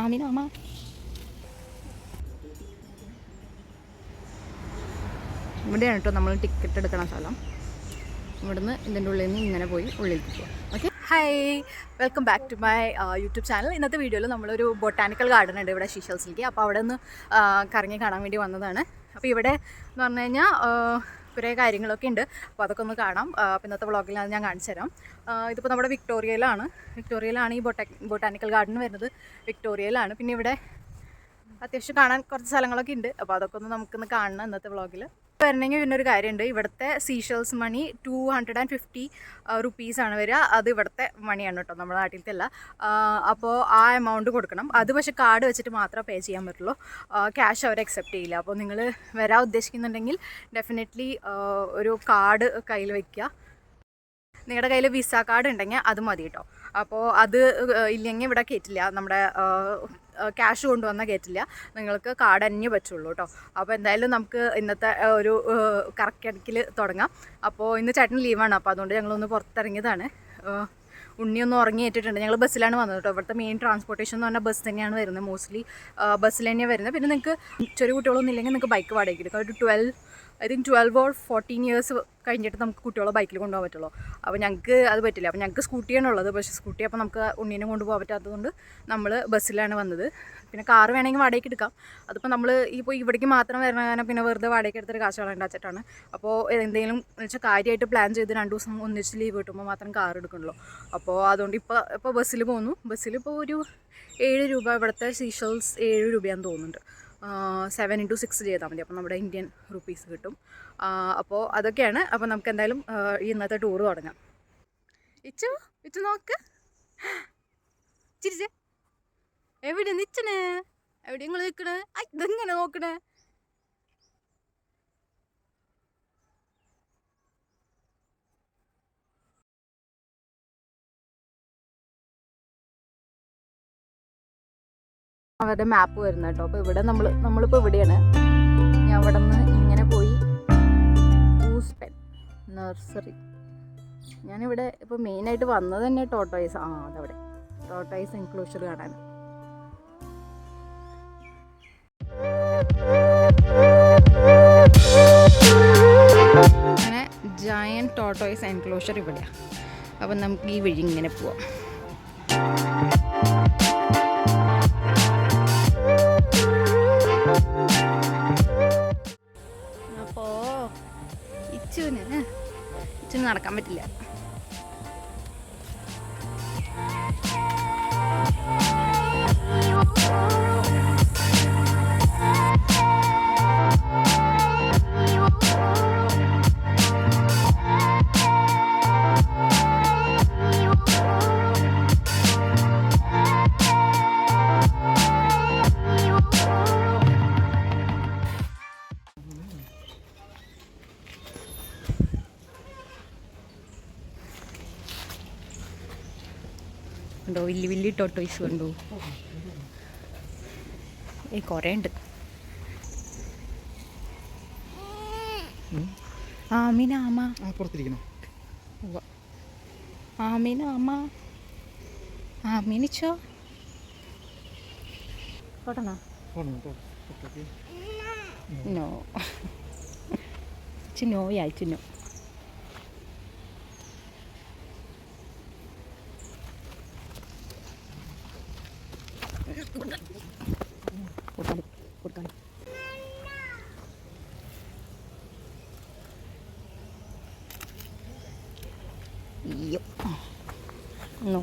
ആമീന അമ്മ ഇവിടെയാണ് കേട്ടോ നമ്മൾ ടിക്കറ്റ് എടുക്കണ സ്ഥലം. ഇവിടുന്ന് ഇതിൻ്റെ ഉള്ളിൽ നിന്ന് ഇങ്ങനെ പോയി ഉള്ളിലേക്ക് പോകാം. Okay, hi, welcome back to my YouTube channel. ഇന്നത്തെ വീഡിയോയിൽ നമ്മളൊരു ബൊട്ടാനിക്കൽ ഗാർഡൻ ഉണ്ട് ഇവിടെ ഷീഷൽസിലേക്ക്. അപ്പോൾ അവിടെ നിന്ന് കറങ്ങി കാണാൻ വേണ്ടി വന്നതാണ്. അപ്പോൾ ഇവിടെ എന്ന് പറഞ്ഞു കഴിഞ്ഞാൽ കുറേ കാര്യങ്ങളൊക്കെ ഉണ്ട്. അപ്പോൾ അതൊക്കെ ഒന്ന് കാണാം. അപ്പോൾ ഇന്നത്തെ വ്ളോഗിൽ അത് ഞാൻ കാണിച്ചു തരാം. ഇതിപ്പോൾ നമ്മുടെ വിക്ടോറിയയിലാണ് ഈ ബൊട്ടാനിക്കൽ ഗാർഡൻ വരുന്നത്. വിക്ടോറിയയിലാണ്. പിന്നെ ഇവിടെ അത്യാവശ്യം കാണാൻ കുറച്ച് സ്ഥലങ്ങളൊക്കെ ഉണ്ട്. അപ്പോൾ അതൊക്കെ ഒന്ന് നമുക്കൊന്ന് കാണണം ഇന്നത്തെ വ്ളോഗിൽ. വരണമെങ്കിൽ പിന്നെ ഒരു കാര്യമുണ്ട്. ഇവിടുത്തെ സീഷൽസ് മണി 250 റുപ്പീസാണ് വരിക. അത് ഇവിടുത്തെ മണിയാണ് കേട്ടോ, നമ്മുടെ നാട്ടിലത്തെ അല്ല. അപ്പോൾ ആ എമൗണ്ട് കൊടുക്കണം. അത് പക്ഷേ കാർഡ് വെച്ചിട്ട് മാത്രമേ പേ ചെയ്യാൻ പറ്റുള്ളൂ. ക്യാഷ് അവർ അക്സെപ്റ്റ് ചെയ്യില്ല. അപ്പോൾ നിങ്ങൾ വരാൻ ഉദ്ദേശിക്കുന്നുണ്ടെങ്കിൽ ഡെഫിനറ്റ്ലി ഒരു കാർഡ് കയ്യിൽ വയ്ക്കുക. നിങ്ങളുടെ കയ്യിൽ വിസ കാർഡ് ഉണ്ടെങ്കിൽ അത് മതി കേട്ടോ. അപ്പോൾ അത് ഇല്ലെങ്കിൽ ഇവിടെ കയറ്റില്ല, നമ്മുടെ ക്യാഷ് കൊണ്ടുവന്നാൽ കയറ്റില്ല. നിങ്ങൾക്ക് കാർഡ് തന്നെ പറ്റുള്ളൂ കേട്ടോ. അപ്പോൾ എന്തായാലും നമുക്ക് ഇന്നത്തെ ഒരു കറക്കടക്കിൽ തുടങ്ങാം. അപ്പോൾ ഇന്ന് ചേട്ടൻ ലീവാണ്. അപ്പോൾ അതുകൊണ്ട് ഞങ്ങളൊന്ന് പുറത്തിറങ്ങിയതാണ്. ഉണ്ണിയൊന്ന് ഉറങ്ങിയിട്ടിട്ടുണ്ട്. ഞങ്ങൾ ബസ്സിലാണ് വന്നത് കേട്ടോ. ഇവിടുത്തെ മെയിൻ ട്രാൻസ്പോർട്ടേഷൻ എന്ന് പറഞ്ഞാൽ ബസ് തന്നെയാണ് വരുന്നത്. മോസ്റ്റ്ലി ബസ്സിൽ തന്നെയാണ് വരുന്നത്. പിന്നെ നിങ്ങൾക്ക് ചെറിയ കുട്ടികളൊന്നും ഇല്ലെങ്കിൽ നിങ്ങൾക്ക് ബൈക്ക് വാടകയ്ക്ക് എടുക്കാം. ഒരു 12 or 14 ഇയേഴ്സ് കഴിഞ്ഞിട്ട് നമുക്ക് കുട്ടികളെ ബൈക്കിൽ കൊണ്ടുപോകാൻ പറ്റുള്ളൂ. അപ്പോൾ ഞങ്ങൾക്ക് അത് പറ്റില്ല. അപ്പോൾ ഞങ്ങൾക്ക് സ്കൂട്ടിയാണ് ഉള്ളത്. പക്ഷേ സ്കൂട്ടി അപ്പോൾ നമുക്ക് ഉണ്ണീനെ കൊണ്ടുപോകാൻ പറ്റാത്തതുകൊണ്ട് നമ്മൾ ബസ്സിലാണ് വന്നത്. പിന്നെ കാറ് വേണമെങ്കിൽ വാടകയ്ക്ക് എടുക്കാം. അതിപ്പോൾ നമ്മൾ ഇപ്പോൾ ഇവിടേക്ക് മാത്രം വരണ കാരണം പിന്നെ വെറുതെ വാടകയ്ക്ക് എടുത്തൊരു കാശ് കളയണ്ടാച്ചിട്ടാണ്. അപ്പോൾ എന്തെങ്കിലും വെച്ചാൽ കാര്യമായിട്ട് പ്ലാൻ ചെയ്ത് 2 ദിവസം ഒന്നിച്ച് ലീവ് കിട്ടുമ്പോൾ മാത്രം കാർ എടുക്കണല്ലോ. അപ്പോൾ അതുകൊണ്ട് ഇപ്പോൾ ബസ്സിൽ പോകുന്നു. ബസ്സിലിപ്പോൾ ഒരു 7 രൂപ, ഇവിടുത്തെ സീഷൽസ് 7 രൂപയാണെന്ന് തോന്നുന്നുണ്ട്. 7 into 6 ചെയ്താൽ മതി. അപ്പോൾ നമ്മുടെ ഇന്ത്യൻ റുപ്പീസ് കിട്ടും. അപ്പോൾ അതൊക്കെയാണ്. അപ്പോൾ നമുക്ക് എന്തായാലും ഇന്നത്തെ ടൂർ തുടങ്ങാം. ഇച്ചു നോക്ക്, ചിരിച്ചേ. എവിടെ നിൽക്കണേ? എവിടെ നിങ്ങൾ നിൽക്കണേ? ഇതെങ്ങനെ നോക്കണേ? അവരുടെ മാപ്പ് വരുന്നത് കേട്ടോ. അപ്പോൾ ഇവിടെ നമ്മളിപ്പോൾ ഇവിടെയാണ്. ഞാൻ അവിടെ നിന്ന് ഇങ്ങനെ പോയി ഊസ്പെൻ നഴ്സറി. ഞാനിവിടെ ഇപ്പോൾ മെയിനായിട്ട് വന്നത് തന്നെ ടോട്ടോയ്സ്. അതവിടെ ടോട്ടോയ്സ് എൻക്ലോഷർ കാണാൻ. അങ്ങനെ ജയൻറ്റ് ടോട്ടോയ്സ് എൻക്ലോഷർ ഇവിടെയാണ്. അപ്പം നമുക്ക് ഈ വഴി ഇങ്ങനെ പോവാം. ഇച്ചിന് നടക്കാൻ പറ്റില്ല. കണ്ടോ, വലിയ ടോട്ടോയ്സ് കണ്ടോ? കുറേ ഉണ്ട്. ആമീന ആമ പുറത്തിരിക്കണം. ആമീന ആമ ആമീനിച്ചോ പോട്ടണോ? നോ ചിന്നോയായി ചിന്നോ. കൊടുക്കാൻ അയ്യോ നോ.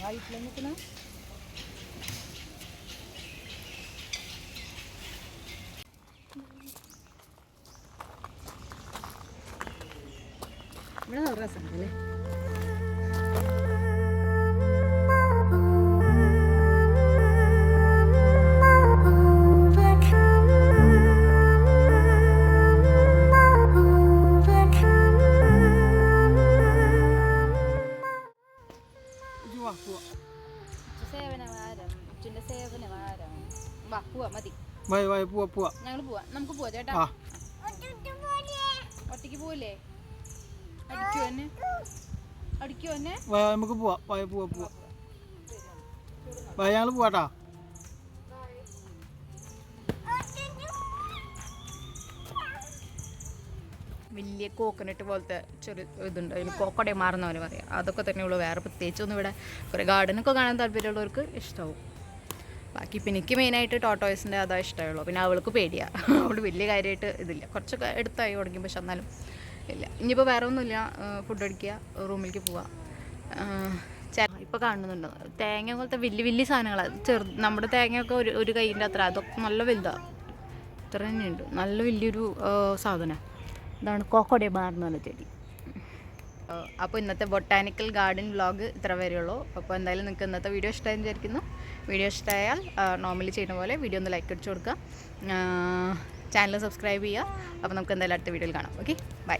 ഹൈറ്റിൽ നിൽക്കുന്ന ഇവിടെ നല്ല രസമുണ്ടല്ലേ. ഞങ്ങൾ പോവാ, നമുക്ക് പോവാ ചേട്ടാ. ഒറ്റയ്ക്ക് പോവല്ലേ? അടിക്കോ എന്നെ? നമുക്ക് പോവാ, ഞങ്ങൾ പോവാട്ടാ. വലിയ കോക്കനട്ട് പോലത്തെ ചെറിയ ഇതുണ്ട്, അതിന് കോക്കടെ മാറുന്നവന് പറയാം. അതൊക്കെ തന്നെയുള്ളൂ, വേറെ പ്രത്യേകിച്ചൊന്നും ഇവിടെ. കുറേ ഗാർഡനൊക്കെ കാണാൻ താല്പര്യമുള്ളവർക്ക് ഇഷ്ടമാവും. ബാക്കി പിന്നെ എനിക്ക് മെയിനായിട്ട് ടോട്ടോയ്സിൻ്റെ അതാ ഇഷ്ടമുള്ളൂ. പിന്നെ അവൾക്ക് പേടിയാണ്, അവൾ വലിയ കാര്യമായിട്ട് ഇതില്ല, കുറച്ചൊക്കെ എടുത്തായി തുടങ്ങി. പക്ഷെ എന്നാലും ഇല്ല. ഇനിയിപ്പോൾ വേറെ ഒന്നുമില്ല, ഫുഡ് അടിക്കുക, റൂമിലേക്ക് പോവുക. ഇപ്പോൾ കാണുന്നുണ്ടോ തേങ്ങ പോലത്തെ വലിയ വലിയ സാധനങ്ങളാണ്. നമ്മുടെ തേങ്ങയൊക്കെ ഒരു കൈയിൻ്റെ അത്ര, അതൊക്കെ നല്ല വലുതാണ്. ഇത്ര തന്നെയുണ്ട്, നല്ല വലിയൊരു സാധനം. ഇതാണ് കോക്കോടെ മാർന്ന് പറഞ്ഞ ചെടി. അപ്പോൾ ഇന്നത്തെ ബൊട്ടാനിക്കൽ ഗാർഡൻ വ്ളോഗ് ഇത്ര വരെയുള്ളൂ. അപ്പോൾ എന്തായാലും നിങ്ങൾക്ക് ഇന്നത്തെ വീഡിയോ ഇഷ്ടമായി വിചാരിക്കുന്നു. വീഡിയോ ഇഷ്ടമായാൽ നോർമലി ചെയ്യുന്ന പോലെ വീഡിയോ ഒന്ന് ലൈക്ക് അടിച്ചു കൊടുക്കുക, ചാനൽ സബ്സ്ക്രൈബ് ചെയ്യുക. അപ്പോൾ നമുക്ക് എന്തായാലും അടുത്ത വീഡിയോയിൽ കാണാം. Okay, by.